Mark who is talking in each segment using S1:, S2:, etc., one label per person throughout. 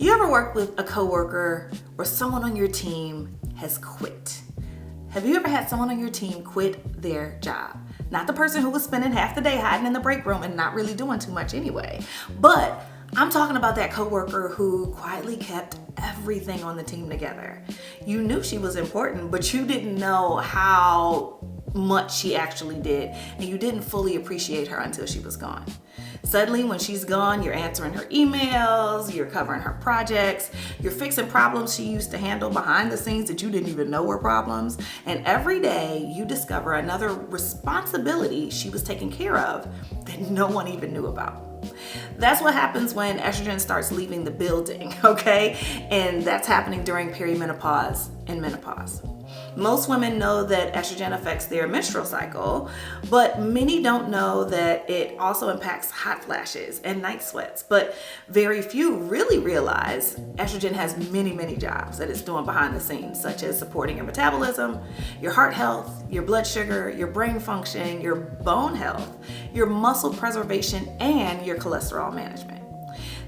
S1: You ever worked with a coworker or someone on your team has quit? Have you ever had someone on your team quit their job? Not the person who was spending half the day hiding in the break room and not really doing too much anyway, but I'm talking about that coworker who quietly kept everything on the team together. You knew she was important, but you didn't know how much she actually did, and you didn't fully appreciate her until she was gone. Suddenly, when she's gone, you're answering her emails, you're covering her projects, you're fixing problems she used to handle behind the scenes that you didn't even know were problems, and every day you discover another responsibility she was taking care of that no one even knew about. That's what happens when estrogen starts leaving the building, okay? And that's happening during perimenopause and menopause. Most women know that estrogen affects their menstrual cycle, but many don't know that it also impacts hot flashes and night sweats. But very few really realize estrogen has many jobs that it's doing behind the scenes, such as supporting your metabolism, your heart health, your blood sugar, your brain function, your bone health, your muscle preservation, and your cholesterol management.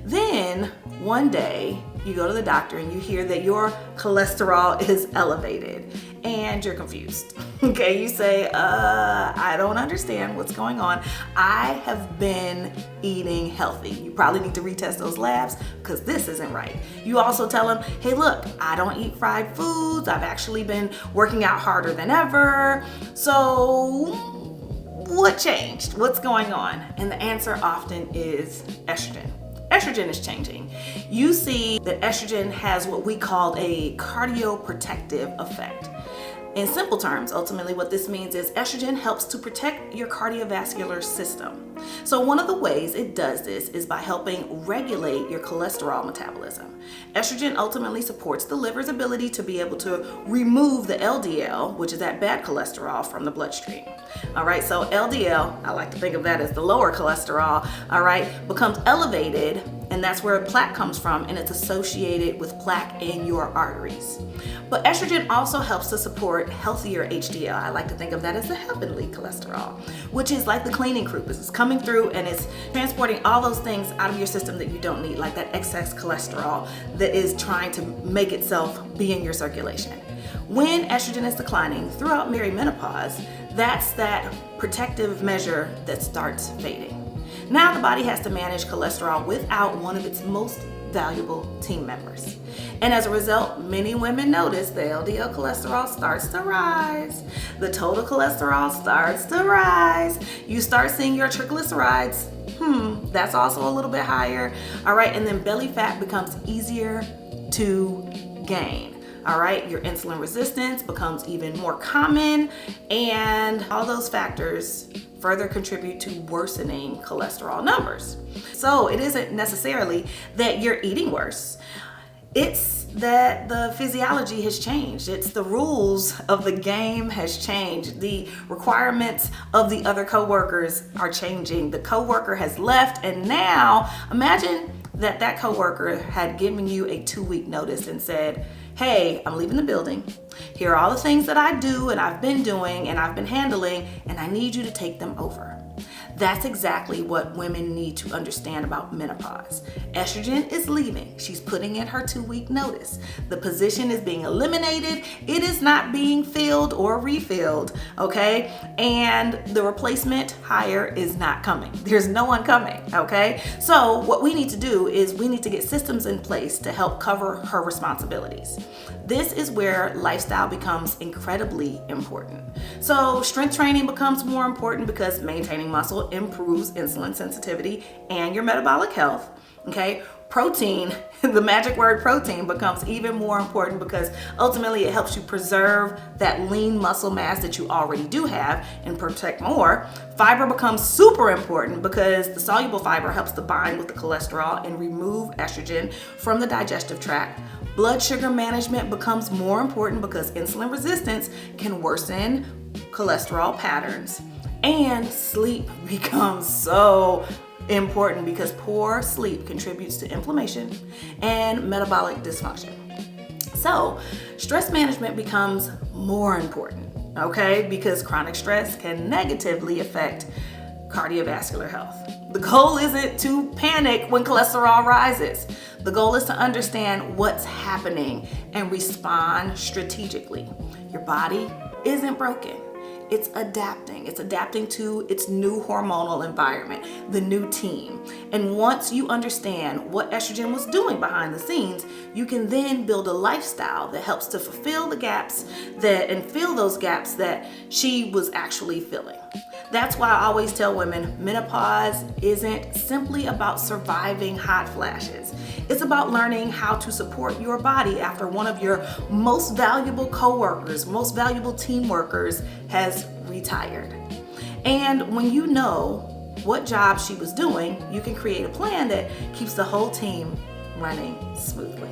S1: Then one day you go to the doctor and you hear that your cholesterol is elevated and you're confused. Okay, you say, I don't understand what's going on. I have been eating healthy. You probably need to retest those labs because this isn't right. You also tell them, hey, look, I don't eat fried foods. I've actually been working out harder than ever. So what changed? What's going on? And the answer often is estrogen. Estrogen is changing. You see that estrogen has what we call a cardioprotective effect. In simple terms, ultimately what this means is estrogen helps to protect your cardiovascular system. So one of the ways it does this is by helping regulate your cholesterol metabolism. Estrogen ultimately supports the liver's ability to be able to remove the LDL, which is that bad cholesterol, from the bloodstream. All right, so LDL, I like to think of that as the lower cholesterol, all right, becomes elevated, and that's where plaque comes from, and it's associated with plaque in your arteries. But estrogen also helps to support healthier HDL. I like to think of that as the heavenly cholesterol, which is like the cleaning crew. It's coming through and it's transporting all those things out of your system that you don't need, like that excess cholesterol that is trying to make itself be in your circulation. When estrogen is declining throughout perimenopause, that's that protective measure that starts fading. Now the body has to manage cholesterol without one of its most valuable team members. And as a result, many women notice the LDL cholesterol starts to rise. The total cholesterol starts to rise. You start seeing your triglycerides, that's also a little bit higher. All right, and then belly fat becomes easier to gain. All right, your insulin resistance becomes even more common, and all those factors further contribute to worsening cholesterol numbers. So it isn't necessarily that you're eating worse. It's that the physiology has changed. It's the rules of the game has changed. The requirements of the other coworkers are changing. The coworker has left, and now imagine that coworker had given you a 2-week notice and said, hey, I'm leaving the building. Here are all the things that I do and I've been doing and I've been handling, and I need you to take them over. That's exactly what women need to understand about menopause. Estrogen is leaving. She's putting in her 2-week notice. The position is being eliminated. It is not being filled or refilled, okay? And the replacement hire is not coming. There's no one coming, okay? So what we need to do is we need to get systems in place to help cover her responsibilities. This is where lifestyle becomes incredibly important. So strength training becomes more important because maintaining muscle improves insulin sensitivity and your metabolic health, okay? Protein, the magic word protein, becomes even more important because ultimately it helps you preserve that lean muscle mass that you already do have and protect more. Fiber becomes super important because the soluble fiber helps to bind with the cholesterol and remove estrogen from the digestive tract. Blood sugar management becomes more important because insulin resistance can worsen cholesterol patterns. And sleep becomes so important because poor sleep contributes to inflammation and metabolic dysfunction. So stress management becomes more important, okay? Because chronic stress can negatively affect cardiovascular health. The goal isn't to panic when cholesterol rises. The goal is to understand what's happening and respond strategically. Your body isn't broken. It's adapting. It's adapting to its new hormonal environment, the new team. And once you understand what estrogen was doing behind the scenes, you can then build a lifestyle that helps to fulfill the gaps and fill those gaps that she was actually filling. That's why I always tell women menopause isn't simply about surviving hot flashes. It's about learning how to support your body after one of your most valuable coworkers, most valuable team workers has retired. And when you know what job she was doing, you can create a plan that keeps the whole team running smoothly.